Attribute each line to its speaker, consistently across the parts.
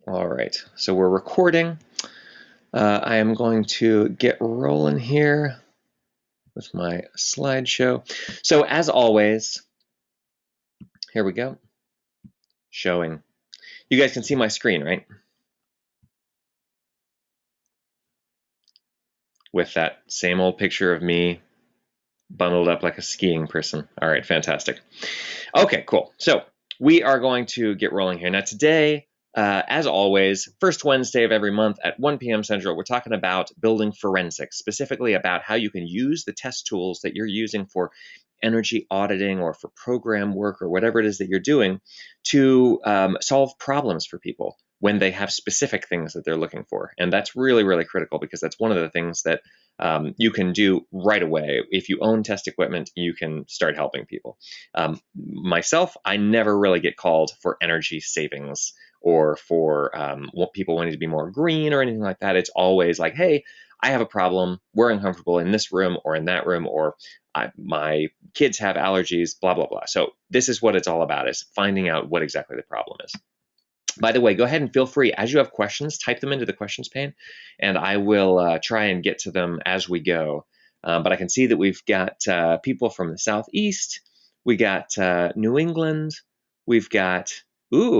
Speaker 1: All right, so we're recording. I am going to get rolling here with my slideshow. So as always, here we go. Showing. You guys can see my screen, right? With that same old picture of me bundled up like a skiing person. All right, fantastic. Okay, cool. So we are going to get rolling here. Now today, as always, first Wednesday of every month at 1 p.m. Central, we're talking about building forensics, specifically about how you can use the test tools that you're using for energy auditing or for program work or whatever it is that you're doing to solve problems for people when they have specific things that they're looking for. And that's really, really critical because that's one of the things that you can do right away. If you own test equipment, you can start helping people. Myself, I never really get called for energy savings or for people wanting to be more green or anything like that. It's always like, hey, I have a problem. We're uncomfortable in this room or in that room, or my kids have allergies, blah, blah, blah. So this is what it's all about, is finding out what exactly the problem is. By the way, go ahead and feel free, as you have questions, type them into the questions pane, and I will try and get to them as we go. But I can see that we've got people from the Southeast. We got New England. We've got,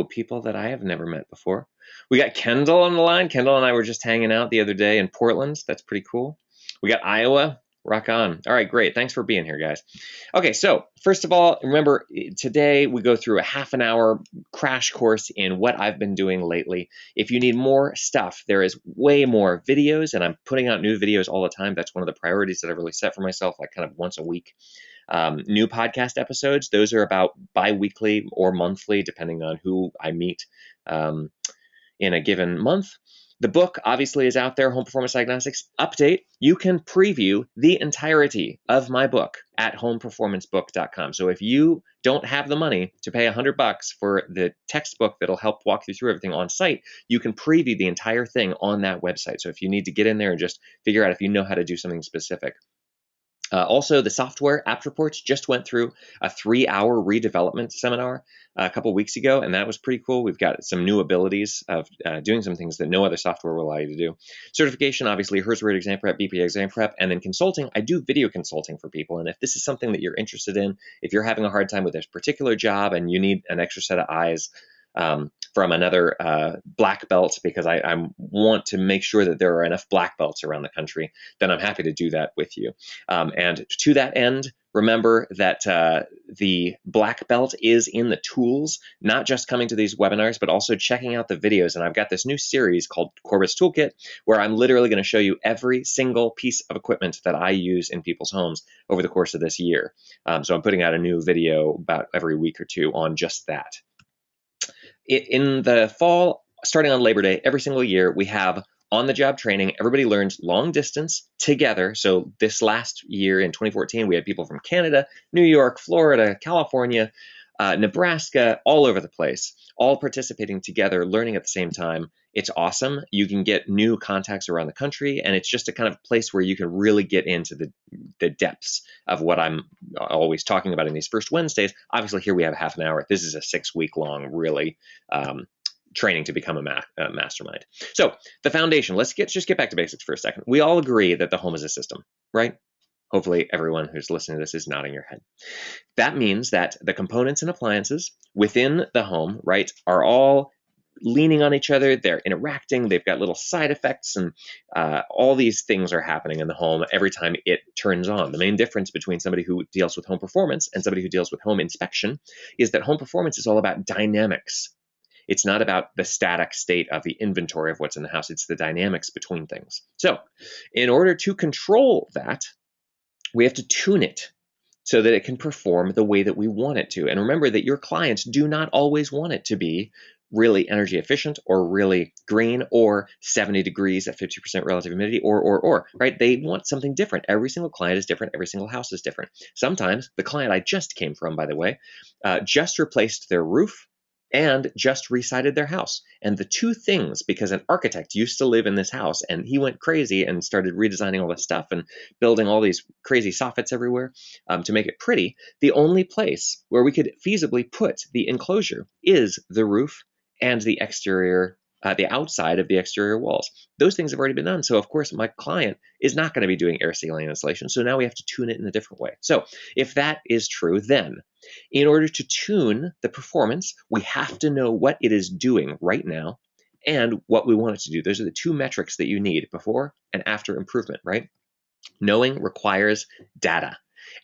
Speaker 1: people that I have never met before. We got Kendall on the line. Kendall and I were just hanging out the other day in Portland. That's pretty cool. We got Iowa. Rock on. All right, great. Thanks for being here, guys. Okay, so first of all, remember, today we go through a half an hour crash course in what I've been doing lately. If you need more stuff, there is way more videos, and I'm putting out new videos all the time. That's one of the priorities that I really set for myself, like kind of once a week. New podcast episodes, those are about bi-weekly or monthly, depending on who I meet in a given month. The book obviously is out there, Home Performance Diagnostics Update. You can preview the entirety of my book at homeperformancebook.com. So if you don't have the money to pay $100 for the textbook that'll help walk you through everything on site, you can preview the entire thing on that website. So if you need to get in there and just figure out if you know how to do something specific. Also, the software app reports just went through a 3-hour redevelopment seminar a couple weeks ago, and that was pretty cool. We've got some new abilities of doing some things that no other software will allow you to do. Certification, obviously, HRSA Exam Prep, BPA Exam Prep, and then consulting. I do video consulting for people, and if this is something that you're interested in, if you're having a hard time with this particular job and you need an extra set of eyes from another black belt, because I want to make sure that there are enough black belts around the country, then I'm happy to do that with you. And to that end, remember that the black belt is in the tools, not just coming to these webinars, but also checking out the videos. And I've got this new series called Corbett's Toolkit, where I'm literally going to show you every single piece of equipment that I use in people's homes over the course of this year. So I'm putting out a new video about every week or two on just that. In the fall, starting on Labor Day, every single year, we have on-the-job training. Everybody learns long distance together. So this last year in 2014, we had people from Canada, New York, Florida, California, Nebraska, all over the place, all participating together, learning at the same time. It's awesome. You can get new contacts around the country, and it's just a kind of place where you can really get into the depths of what I'm always talking about in these first Wednesdays. Obviously, here we have half an hour. This is a 6-week long, really, training to become a mastermind. So the foundation, let's just get back to basics for a second. We all agree that the home is a system, right? Hopefully everyone who's listening to this is nodding your head. That means that the components and appliances within the home, right, are all leaning on each other. They're interacting. They've got little side effects, and all these things are happening in the home every time it turns on. The main difference between somebody who deals with home performance and somebody who deals with home inspection is that home performance is all about dynamics. It's not about the static state of the inventory of what's in the house. It's the dynamics between things. So in order to control that, we have to tune it so that it can perform the way that we want it to. And remember that your clients do not always want it to be really energy efficient or really green or 70 degrees at 50% relative humidity or, right? They want something different. Every single client is different. Every single house is different. Sometimes the client I just came from, by the way, just replaced their roof and just resided their house. And the two things, because an architect used to live in this house and he went crazy and started redesigning all this stuff and building all these crazy soffits everywhere to make it pretty, the only place where we could feasibly put the enclosure is the roof and the exterior the outside of the exterior walls. Those things have already been done. So of course, my client is not going to be doing air sealing insulation. So now we have to tune it in a different way. So if that is true, then in order to tune the performance, we have to know what it is doing right now and what we want it to do. Those are the two metrics that you need before and after improvement, right? Knowing requires data.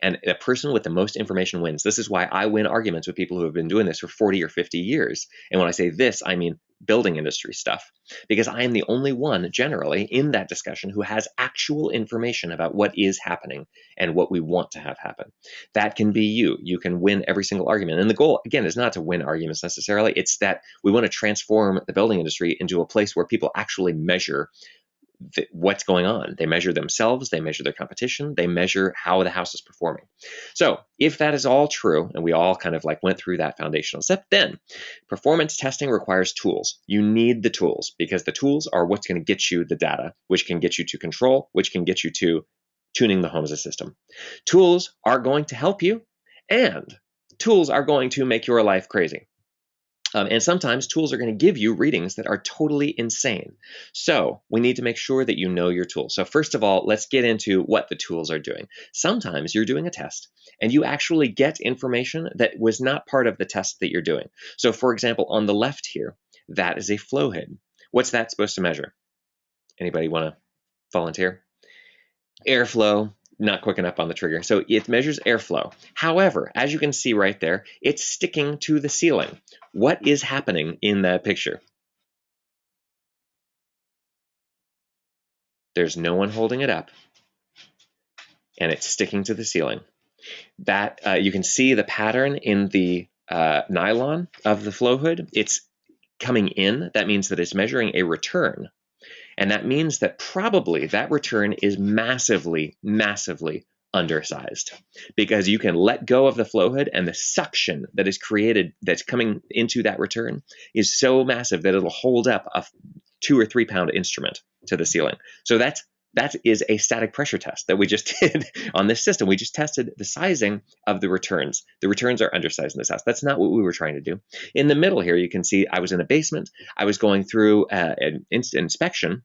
Speaker 1: And the person with the most information wins. This is why I win arguments with people who have been doing this for 40 or 50 years. And when I say this, I mean building industry stuff, because I am the only one generally in that discussion who has actual information about what is happening and what we want to have happen. That can be you. You can win every single argument. And the goal, again, is not to win arguments necessarily. It's that we want to transform the building industry into a place where people actually measure what's going on. They measure themselves, they measure their competition, they measure how the house is performing. So if that is all true, and we all kind of like went through that foundational step, then performance testing requires tools. You need the tools because the tools are what's going to get you the data, which can get you to control, which can get you to tuning the home as a system. Tools are going to help you, and tools are going to make your life crazy. And sometimes tools are going to give you readings that are totally insane. So we need to make sure that you know your tool. So first of all, let's get into what the tools are doing. Sometimes you're doing a test and you actually get information that was not part of the test that you're doing. So for example, on the left here, that is a flow hood. What's that supposed to measure? Anybody want to volunteer? Airflow. Not quick enough on the trigger. So it measures airflow. However, as you can see right there, it's sticking to the ceiling. What is happening in that picture? There's no one holding it up, and it's sticking to the ceiling. That you can see the pattern in the nylon of the flow hood. It's coming in. That means that it's measuring a return. And that means that probably that return is massively, massively undersized, because you can let go of the flow hood and the suction that is created that's coming into that return is so massive that it'll hold up a 2 or 3 pound instrument to the ceiling. So that is a static pressure test that we just did on this system. We just tested the sizing of the returns. The returns are undersized in this house. That's not what we were trying to do. In the middle here, you can see I was in a basement. I was going through an inspection,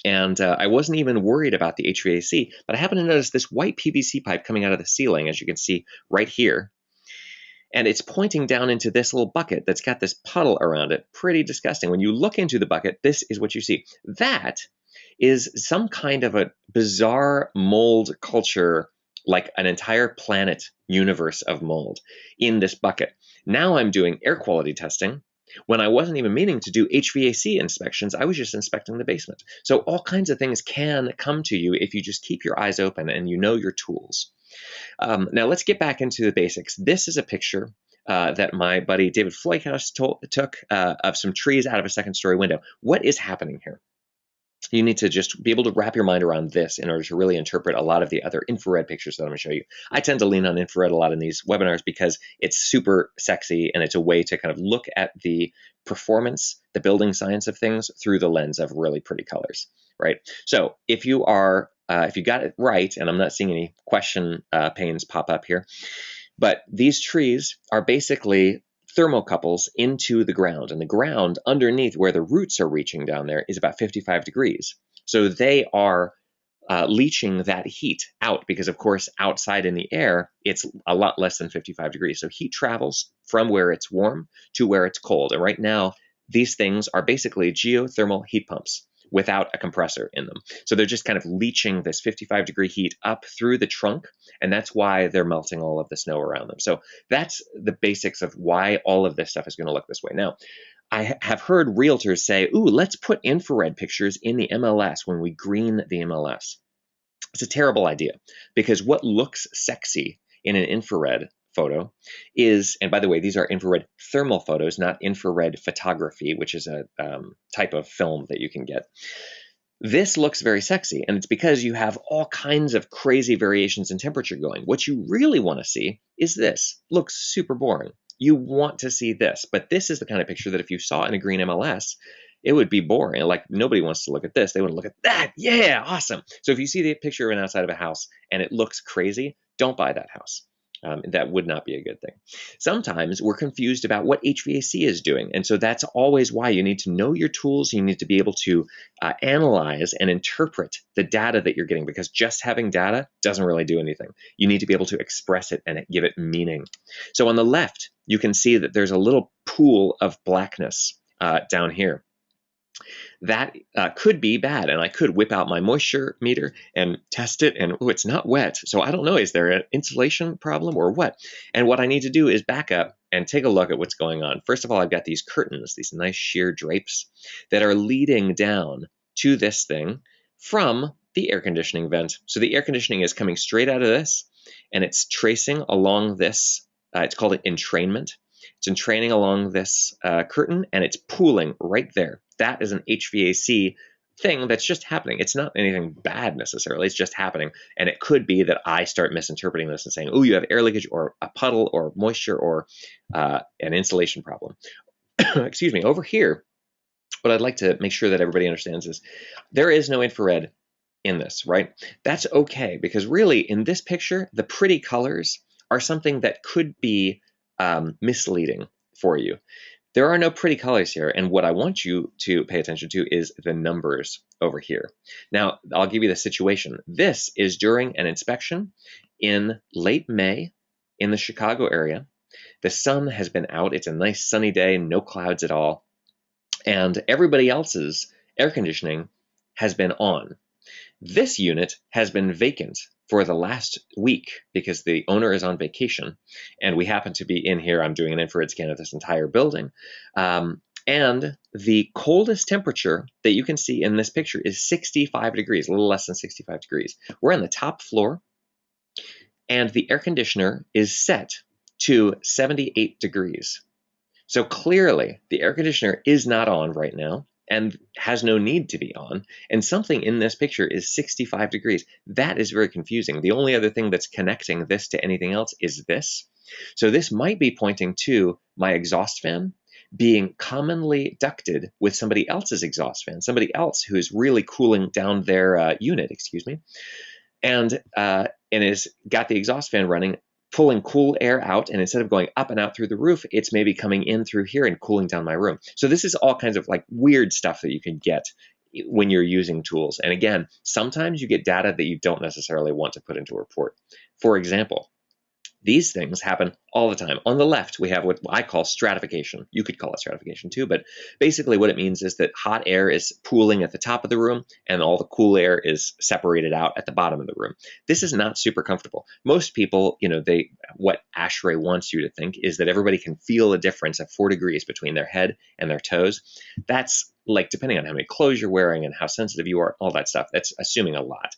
Speaker 1: and I wasn't even worried about the HVAC, but I happened to notice this white PVC pipe coming out of the ceiling, as you can see right here. And it's pointing down into this little bucket that's got this puddle around it. Pretty disgusting. When you look into the bucket, this is what you see. That is some kind of a bizarre mold culture, like an entire planet universe of mold in this bucket. Now I'm doing air quality testing. When I wasn't even meaning to do HVAC inspections, I was just inspecting the basement. So all kinds of things can come to you if you just keep your eyes open and you know your tools. Now let's get back into the basics. This is a picture that my buddy David Floykhouse took of some trees out of a second-story window. What is happening here? You need to just be able to wrap your mind around this in order to really interpret a lot of the other infrared pictures that I'm going to show you. I tend to lean on infrared a lot in these webinars because it's super sexy and it's a way to kind of look at the performance, the building science of things through the lens of really pretty colors, right? So if you got it right, and I'm not seeing any question panes pop up here, but these trees are basically thermocouples into the ground, and the ground underneath where the roots are reaching down there is about 55 degrees. So they are leaching that heat out because, of course, outside in the air, it's a lot less than 55 degrees. So heat travels from where it's warm to where it's cold. And right now, these things are basically geothermal heat pumps without a compressor in them. So they're just kind of leaching this 55-degree heat up through the trunk, and that's why they're melting all of the snow around them. So that's the basics of why all of this stuff is going to look this way. Now, I have heard realtors say, ooh, let's put infrared pictures in the MLS when we green the MLS. It's a terrible idea, because what looks sexy in an infrared photo is, and by the way, these are infrared thermal photos, not infrared photography, which is a type of film that you can get. This looks very sexy, and it's because you have all kinds of crazy variations in temperature going. What you really want to see is this. Looks super boring. You want to see this, but this is the kind of picture that if you saw in a green MLS, it would be boring. Like, nobody wants to look at this. They want to look at that. Yeah, awesome. So if you see the picture of an outside of a house and it looks crazy, don't buy that house. That would not be a good thing. Sometimes we're confused about what HVAC is doing. And so that's always why you need to know your tools. You need to be able to analyze and interpret the data that you're getting, because just having data doesn't really do anything. You need to be able to express it and give it meaning. So on the left, you can see that there's a little pool of blackness down here. That could be bad, and I could whip out my moisture meter and test it, and oh, it's not wet. So I don't know, is there an insulation problem or what? And what I need to do is back up and take a look at what's going on. First of all, I've got these curtains, these nice sheer drapes that are leading down to this thing from the air conditioning vent. So the air conditioning is coming straight out of this, and it's tracing along this, it's called an entrainment. It's entraining along this curtain, and it's pooling right there. That is an HVAC thing that's just happening. It's not anything bad necessarily. It's just happening. And it could be that I start misinterpreting this and saying, oh, you have air leakage or a puddle or moisture or an insulation problem. Excuse me. Over here, what I'd like to make sure that everybody understands is there is no infrared in this, right? That's okay, because really in this picture, the pretty colors are something that could be misleading for you. There are no pretty colors here, and what I want you to pay attention to is the numbers over here. Now, I'll give you the situation. This is during an inspection in late May in the Chicago area. The sun has been out. It's a nice sunny day, no clouds at all, and everybody else's air conditioning has been on. This unit has been vacant for the last week because the owner is on vacation, and we happen to be in here. I'm doing an infrared scan of this entire building. And the coldest temperature that you can see in this picture is 65 degrees, a little less than 65 degrees. We're on the top floor, and the air conditioner is set to 78 degrees. So clearly, the air conditioner is not on right now and has no need to be on, and something in this picture is 65 degrees. That is very confusing. The only other thing that's connecting this to anything else is this. So this might be pointing to my exhaust fan being commonly ducted with somebody else's exhaust fan, somebody else who is really cooling down their unit, and has got the exhaust fan running, pulling cool air out, and instead of going up and out through the roof, it's maybe coming in through here and cooling down my room. So this is all kinds of like weird stuff that you can get when you're using tools. And again, sometimes you get data that you don't necessarily want to put into a report. For example, these things happen all the time. On the left, we have what I call stratification. You could call it stratification too, but basically what it means is that hot air is pooling at the top of the room and all the cool air is separated out at the bottom of the room. This is not super comfortable. Most people, what ASHRAE wants you to think is that everybody can feel a difference of 4 degrees between their head and their toes. That's like depending on how many clothes you're wearing and how sensitive you are, all that stuff. That's assuming a lot.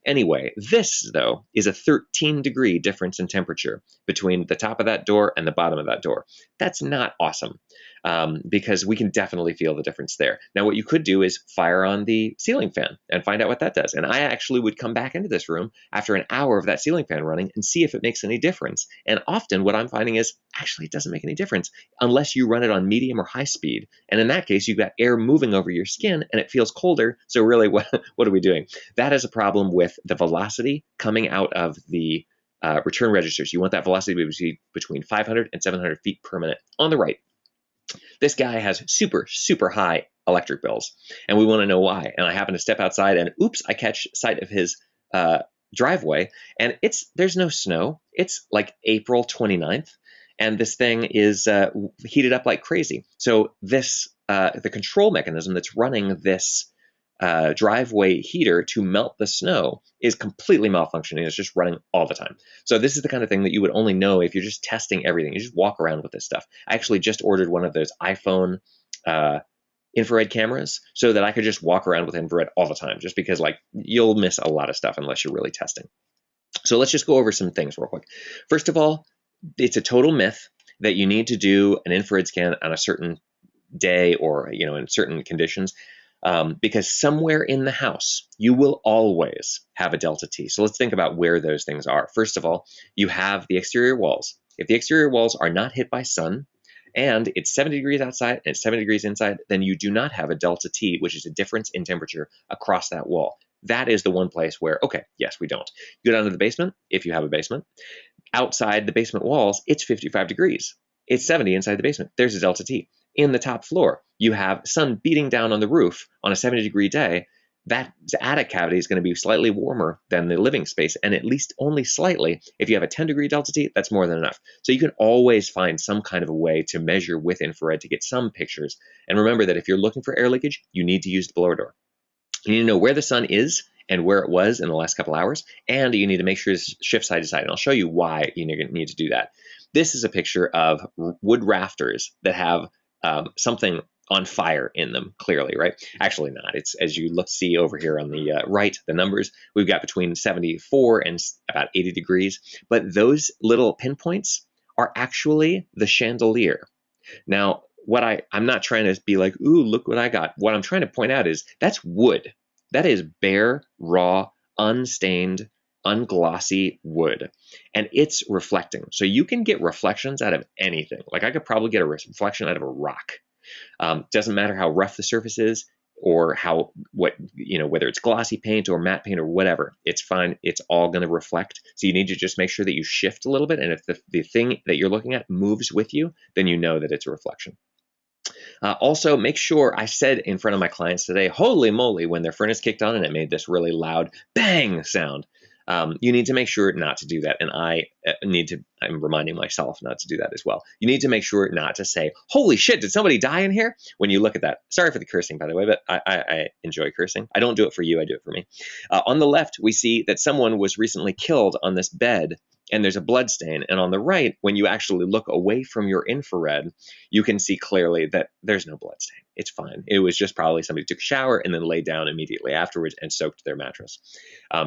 Speaker 1: Anyway, this, though, is a 13-degree difference in temperature between the top of that door and the bottom of that door. That's not awesome, because we can definitely feel the difference there. Now, what you could do is fire on the ceiling fan and find out what that does. And I actually would come back into this room after an hour of that ceiling fan running and see if it makes any difference. And often what I'm finding is actually it doesn't make any difference unless you run it on medium or high speed. And in that case, you've got air moving over your skin and it feels colder. So really, what are we doing? That is a problem with the velocity coming out of the return registers. You want that velocity to be between 500 and 700 feet per minute. On the right, this guy has super, super high electric bills, and we want to know why. And I happen to step outside, and oops, I catch sight of his driveway, and there's no snow. It's like April 29th, and this thing is heated up like crazy. So this the control mechanism that's running this driveway heater to melt the snow is completely malfunctioning. It's just running all the time. So this is the kind of thing that you would only know if you're just testing everything. You just walk around with this stuff. I actually just ordered one of those iPhone infrared cameras so that I could just walk around with infrared all the time, just because you'll miss a lot of stuff unless you're really testing. So let's just go over some things real quick. First of all, it's a total myth that you need to do an infrared scan on a certain day or in certain conditions. Because somewhere in the house, you will always have a delta T. So let's think about where those things are. First of all, you have the exterior walls. If the exterior walls are not hit by sun, and it's 70 degrees outside and it's 70 degrees inside, then you do not have a delta T, which is a difference in temperature across that wall. That is the one place where, okay, yes, we don't. Go down to the basement, if you have a basement. Outside the basement walls, it's 55 degrees. It's 70 inside the basement. There's a delta T. In the top floor, you have sun beating down on the roof on a 70-degree day. That attic cavity is going to be slightly warmer than the living space, and at least only slightly. If you have a 10-degree delta T, that's more than enough. So you can always find some kind of a way to measure with infrared to get some pictures. And remember that if you're looking for air leakage, you need to use the blower door. You need to know where the sun is and where it was in the last couple hours, and you need to make sure it's shift side to side. And I'll show you why you need to do that. This is a picture of wood rafters that have something on fire in them, clearly, right? Actually not. It's, as you see over here on the right, the numbers, we've got between 74 and about 80 degrees, but those little pinpoints are actually the chandelier. Now, I'm not trying to be like, ooh, look what I got. What I'm trying to point out is that's wood. That is bare, raw, unstained, unglossy wood, and it's reflecting. So you can get reflections out of anything. Like I could probably get a reflection out of a rock. Doesn't matter how rough the surface is or whether it's glossy paint or matte paint or whatever, it's fine. It's all going to reflect. So you need to just make sure that you shift a little bit. And if the thing that you're looking at moves with you, then you know that it's a reflection. Also, make sure, I said in front of my clients today, holy moly, when their furnace kicked on and it made this really loud bang sound. You need to make sure not to do that. And I'm reminding myself not to do that as well. You need to make sure not to say, holy shit, did somebody die in here? When you look at that. Sorry for the cursing, by the way, but I enjoy cursing. I don't do it for you, I do it for me. On the left, we see that someone was recently killed on this bed, and there's a blood stain. And on the right, when you actually look away from your infrared, you can see clearly that there's no blood stain. It's fine. It was just probably somebody took a shower and then laid down immediately afterwards and soaked their mattress.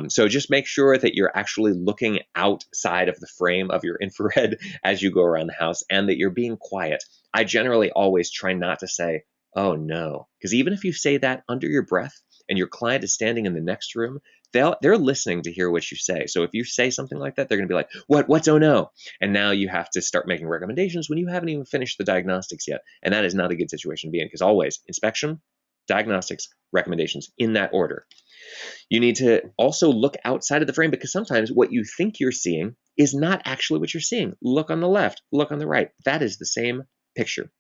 Speaker 1: So just make sure that you're actually looking outside of the frame of your infrared as you go around the house, and that you're being quiet. I generally always try not to say, oh no, because even if you say that under your breath and your client is standing in the next room, they're listening to hear what you say. So if you say something like that, they're going to be like, what's oh no? And now you have to start making recommendations when you haven't even finished the diagnostics yet. And that is not a good situation to be in, because always inspection, diagnostics, recommendations in that order. You need to also look outside of the frame, because sometimes what you think you're seeing is not actually what you're seeing. Look on the left, look on the right. That is the same picture.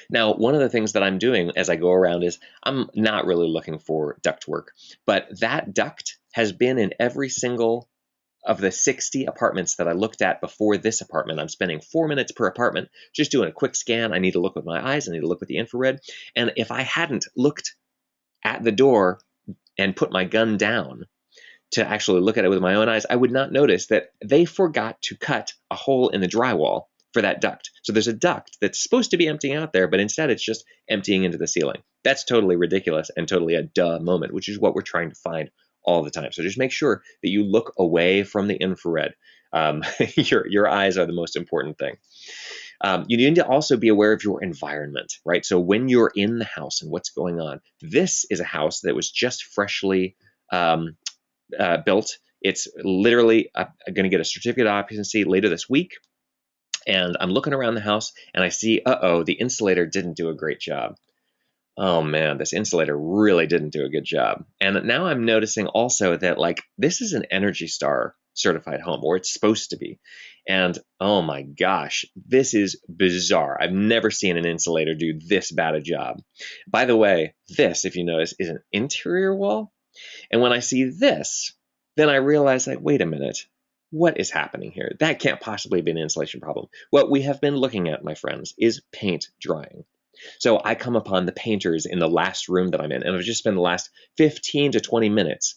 Speaker 1: Now, one of the things that I'm doing as I go around is I'm not really looking for duct work, but that duct has been in every single of the 60 apartments that I looked at before this apartment. I'm spending 4 minutes per apartment just doing a quick scan. I need to look with my eyes. I need to look with the infrared. And if I hadn't looked at the door and put my gun down to actually look at it with my own eyes, I would not notice that they forgot to cut a hole in the drywall for that duct. So there's a duct that's supposed to be emptying out there, but instead it's just emptying into the ceiling. That's totally ridiculous and totally a duh moment, which is what we're trying to find all the time. So just make sure that you look away from the infrared. Your eyes are the most important thing. You need to also be aware of your environment, right? So when you're in the house and what's going on, this is a house that was just freshly built. It's literally going to get a certificate of occupancy later this week. And I'm looking around the house and I see, the insulator didn't do a great job. Oh man, this insulator really didn't do a good job. And now I'm noticing also that this is an Energy Star certified home, or it's supposed to be. And oh my gosh, this is bizarre. I've never seen an insulator do this bad a job. By the way, this, if you notice, is an interior wall. And when I see this, then I realize wait a minute. What is happening here? That can't possibly be an insulation problem. What we have been looking at, my friends, is paint drying. So I come upon the painters in the last room that I'm in, and I've just spent the last 15 to 20 minutes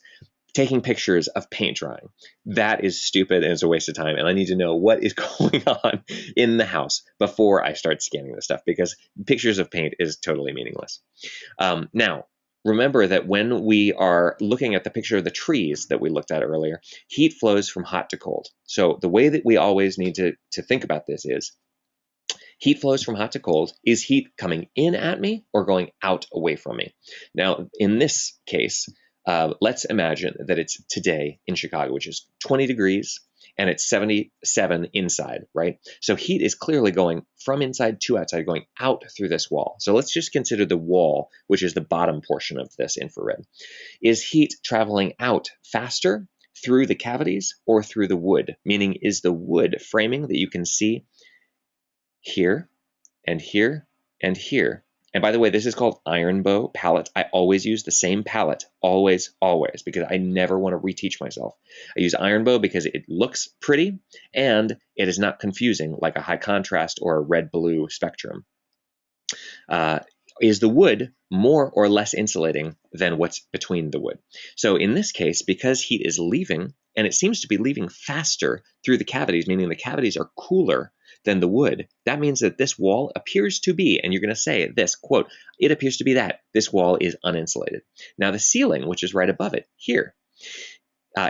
Speaker 1: taking pictures of paint drying. That is stupid and it's a waste of time, and I need to know what is going on in the house before I start scanning this stuff, because pictures of paint is totally meaningless. Now, remember that when we are looking at the picture of the trees that we looked at earlier, heat flows from hot to cold. So the way that we always need to think about this is heat flows from hot to cold. Is heat coming in at me or going out away from me? Now, in this case, let's imagine that it's today in Chicago, which is 20 degrees, and it's 77 inside, right? So heat is clearly going from inside to outside, going out through this wall. So let's just consider the wall, which is the bottom portion of this infrared. Is heat traveling out faster through the cavities or through the wood? Meaning, is the wood framing that you can see here and here and here? And by the way, this is called iron bow palette. I always use the same palette, always, because I never want to reteach myself. I use iron bow because it looks pretty and it is not confusing like a high contrast or a red-blue spectrum. Is the wood more or less insulating than what's between the wood? So in this case, because heat is leaving, and it seems to be leaving faster through the cavities, meaning the cavities are cooler than the wood, that means that this wall appears to be, and you're going to say this, quote, it appears to be that this wall is uninsulated. Now the ceiling, which is right above it here,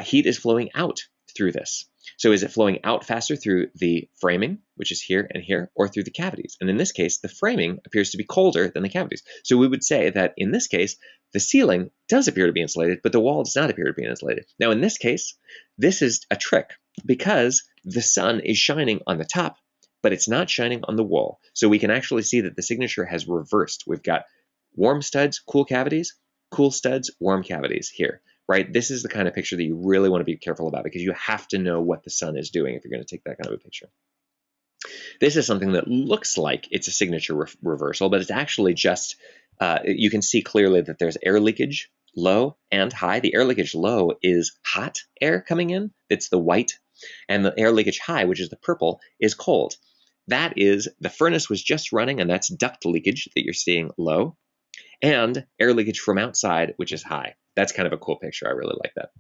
Speaker 1: heat is flowing out through this. So is it flowing out faster through the framing, which is here and here, or through the cavities? And in this case, the framing appears to be colder than the cavities. So we would say that in this case, the ceiling does appear to be insulated, but the wall does not appear to be insulated. Now in this case, this is a trick because the sun is shining on the top, but it's not shining on the wall. So we can actually see that the signature has reversed. We've got warm studs, cool cavities, cool studs, warm cavities here. Right? This is the kind of picture that you really want to be careful about because you have to know what the sun is doing if you're going to take that kind of a picture. This is something that looks like it's a signature reversal, but it's actually just, you can see clearly that there's air leakage low and high. The air leakage low is hot air coming in. It's the white. And the air leakage high, which is the purple, is cold. That is, the furnace was just running, and that's duct leakage that you're seeing low, and air leakage from outside, which is high. That's kind of a cool picture. I really like that.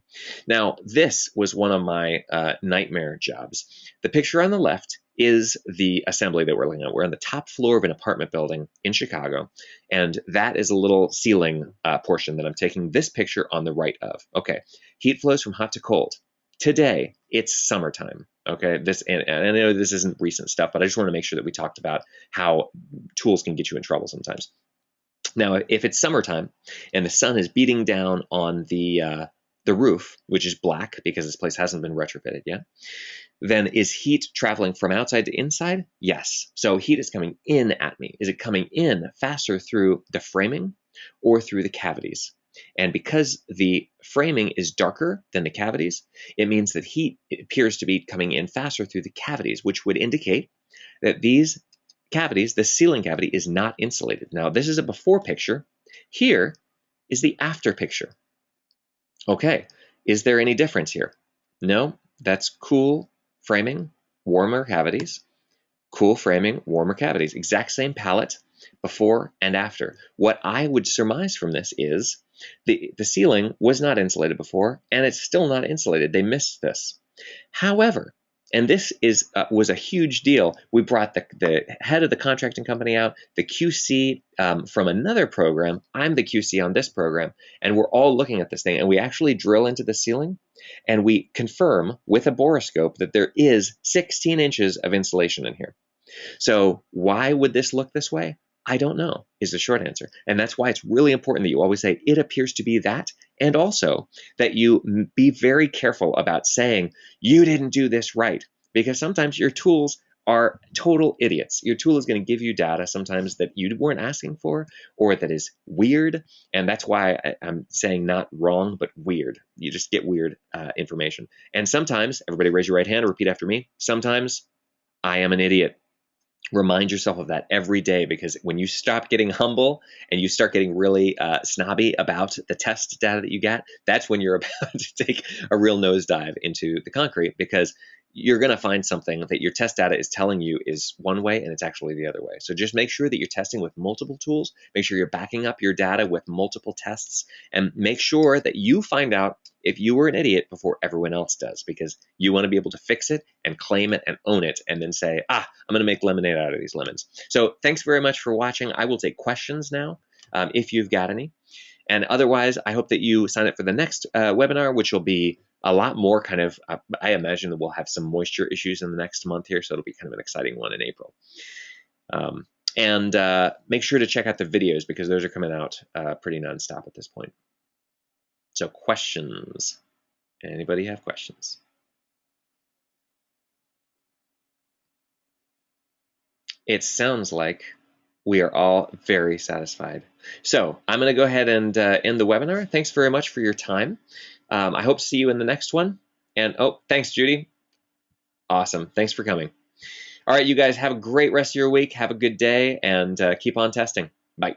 Speaker 1: Now, this was one of my nightmare jobs. The picture on the left is the assembly that we're looking at. We're on the top floor of an apartment building in Chicago, and that is a little ceiling portion that I'm taking this picture on the right of. Okay, heat flows from hot to cold. Today, it's summertime. Okay, and I know this isn't recent stuff, but I just want to make sure that we talked about how tools can get you in trouble sometimes. Now, if it's summertime and the sun is beating down on the roof, which is black because this place hasn't been retrofitted yet, then is heat traveling from outside to inside? Yes. So heat is coming in at me. Is it coming in faster through the framing or through the cavities? And because the framing is darker than the cavities, it means that heat appears to be coming in faster through the cavities, which would indicate that these cavities, the ceiling cavity, is not insulated. Now, this is a before picture. Here is the after picture. Okay, is there any difference here? No, that's cool framing, warmer cavities. Cool framing, warmer cavities. Exact same palette before and after. What I would surmise from this is the ceiling was not insulated before, and it's still not insulated. They missed this. However, and this was a huge deal. We brought the head of the contracting company out, the QC from another program. I'm the QC on this program, and we're all looking at this thing. And we actually drill into the ceiling, and we confirm with a borescope that there is 16 inches of insulation in here. So why would this look this way? I don't know, is the short answer. And that's why it's really important that you always say, it appears to be that, and also that you be very careful about saying, you didn't do this right, because sometimes your tools are total idiots. Your tool is going to give you data sometimes that you weren't asking for, or that is weird, and that's why I'm saying not wrong, but weird. You just get weird information. And sometimes, everybody raise your right hand, repeat after me, sometimes I am an idiot. Remind yourself of that every day, because when you stop getting humble and you start getting really snobby about the test data that you get, that's when you're about to take a real nosedive into the concrete, because you're going to find something that your test data is telling you is one way and it's actually the other way. So just make sure that you're testing with multiple tools. Make sure you're backing up your data with multiple tests, and make sure that you find out if you were an idiot before everyone else does, because you want to be able to fix it and claim it and own it, and then say, I'm going to make lemonade out of these lemons. So thanks very much for watching. I will take questions now if you've got any. And otherwise, I hope that you sign up for the next webinar, which will be a lot more kind of, I imagine that we'll have some moisture issues in the next month here, so it'll be kind of an exciting one in April. And make sure to check out the videos, because those are coming out pretty nonstop at this point. So questions. Anybody have questions? It sounds like we are all very satisfied. So I'm going to go ahead and end the webinar. Thanks very much for your time. I hope to see you in the next one. And oh, thanks, Judy. Awesome. Thanks for coming. All right, you guys have a great rest of your week. Have a good day and keep on testing. Bye.